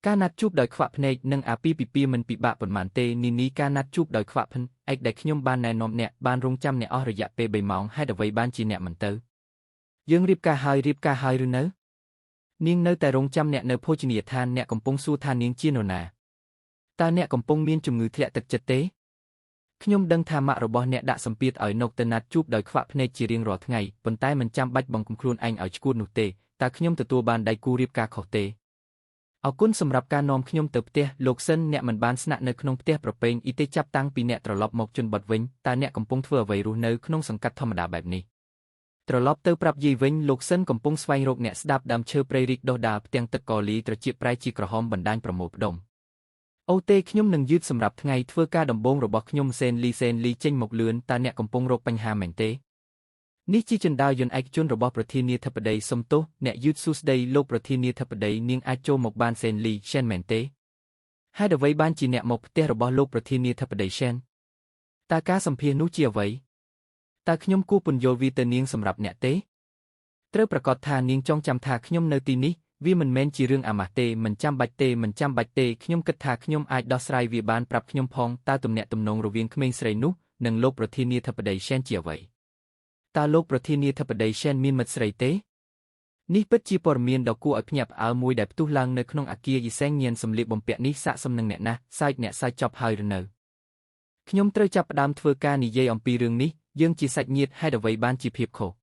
ការណាត់ជួបដោយខ្វាក់ភ្នែកនិងអាពាហ៍ពិពាហ៍មិនពិបាកប៉ុន្មានទេនេះការណាត់ជួបដោយខ្វាក់ភ្នែកដែលខ្ញុំបានណែនាំអ្នកបានរងចាំអ្នកអស់រយៈពេល3ម៉ោងហេតុអ្វីបានជាអ្នកមិនទៅយើងរៀបការហើយឬនៅនាងនៅតែរងចាំអ្នកនៅភោជនីយដ្ឋានអ្នកកំពុងសួរថានាងជានរណាតើអ្នកកំពុងមានជំងឺធ្លាក់ទឹកចិត្តទេខ្ញុំដឹងថាម៉ាក់របស់អ្នកដាក់សម្ពាធឲ្យនុកទៅណាត់ជួបដោយខ្វាក់ភ្នែកជារៀងរាល់ថ្ងៃប៉ុន្តែមិនចាំបាច់បង្ខំខ្លួនឯងឲ្យឈួតនោះទេតើខ្ញុំទទួលបានដៃគូរៀបការខុសទេអរគុណសម្រាប់ការនាំខ្ញុំទៅផ្ទះលោកសិនអ្នកមិនបានស្នាក់នៅក្នុងផ្ទះប្រពៃណីទេចាប់តាំងពីអ្នកត្រឡប់មកជន់បត់វិញតើអ្នកកំពុងធ្វើអ្វីរស់នៅក្នុងសង្កាត់ធម្មតាបែបនេះត្រឡប់ទៅប្រាប់យាយវិញលោកសិនកំពុងស្វែងរកអ្នកស្ដាប់ដើមឈើព្រៃរីកដុះដាលផ្ទាំងទឹកកលីត្រចៀកប្រែជាក្រហមបណ្ដាញប្រមូលផ្ដុំអូទេខ្ញុំនឹងយឺតសម្រាប់ថ្ងៃធ្វើការដំបូងរបស់ខ្ញុំសេនលីចេញមកលឿនតើអ្នកកំពុងរកបញ្ហាមែនទេនេះជាជណ្ដើរយន្តឯកជនរបស់ប្រធានាធិបតីសុំទោសអ្នកយឺតសួស្ដីលោកប្រធានាធិបតីនាងអាចចូលមកបានសេនលីឆែនមែនទេហេតុអ្វីបានជាអ្នកមកផ្ទះរបស់លោកប្រធានាធិបតីឆែនតើការសម្ភាសន៍នោះជាអ្វីតើខ្ញុំគួរពន្យល់វាទៅនាងសម្រាប់អ្នកទេត្រូវប្រកាសថានាងចងចាំថាខ្ញុំនៅទីនេះវាមិនមែនជារឿងអាម៉ាស់ទេមិនចាំបាច់ទេខ្ញុំគិតថាខ្ញុំអាចដោះស្រាយវាបានប្រាប់ខ្ញុំផងតើទំនាក់ទំនងរវាងក្មេងស្រីនោះនិងលោកប្រធានាធិបតីឆែនជាអ្វីតើលោកប្រធានាធិបតីឆែនមានមិត្តស្រីទេនេះពិតជាព័ត៌មានដ៏គួរឲ្យភ្ញាក់ផ្អើលមួយដែលផ្ទុះឡើងនៅក្នុងអគារយីសែងញៀនសម្លៀកបំពាក់នេះស័ក្តិសមនឹងអ្នកណាអ្នកសាច់ចប់ហើយឬនៅខ្ញុំត្រូវចាប់ផ្ដើមធ្វើការនិយាយអំពីរឿងនេះយើងជាសាច់ញាតិហេតុអ្វីបានជាភាពខុស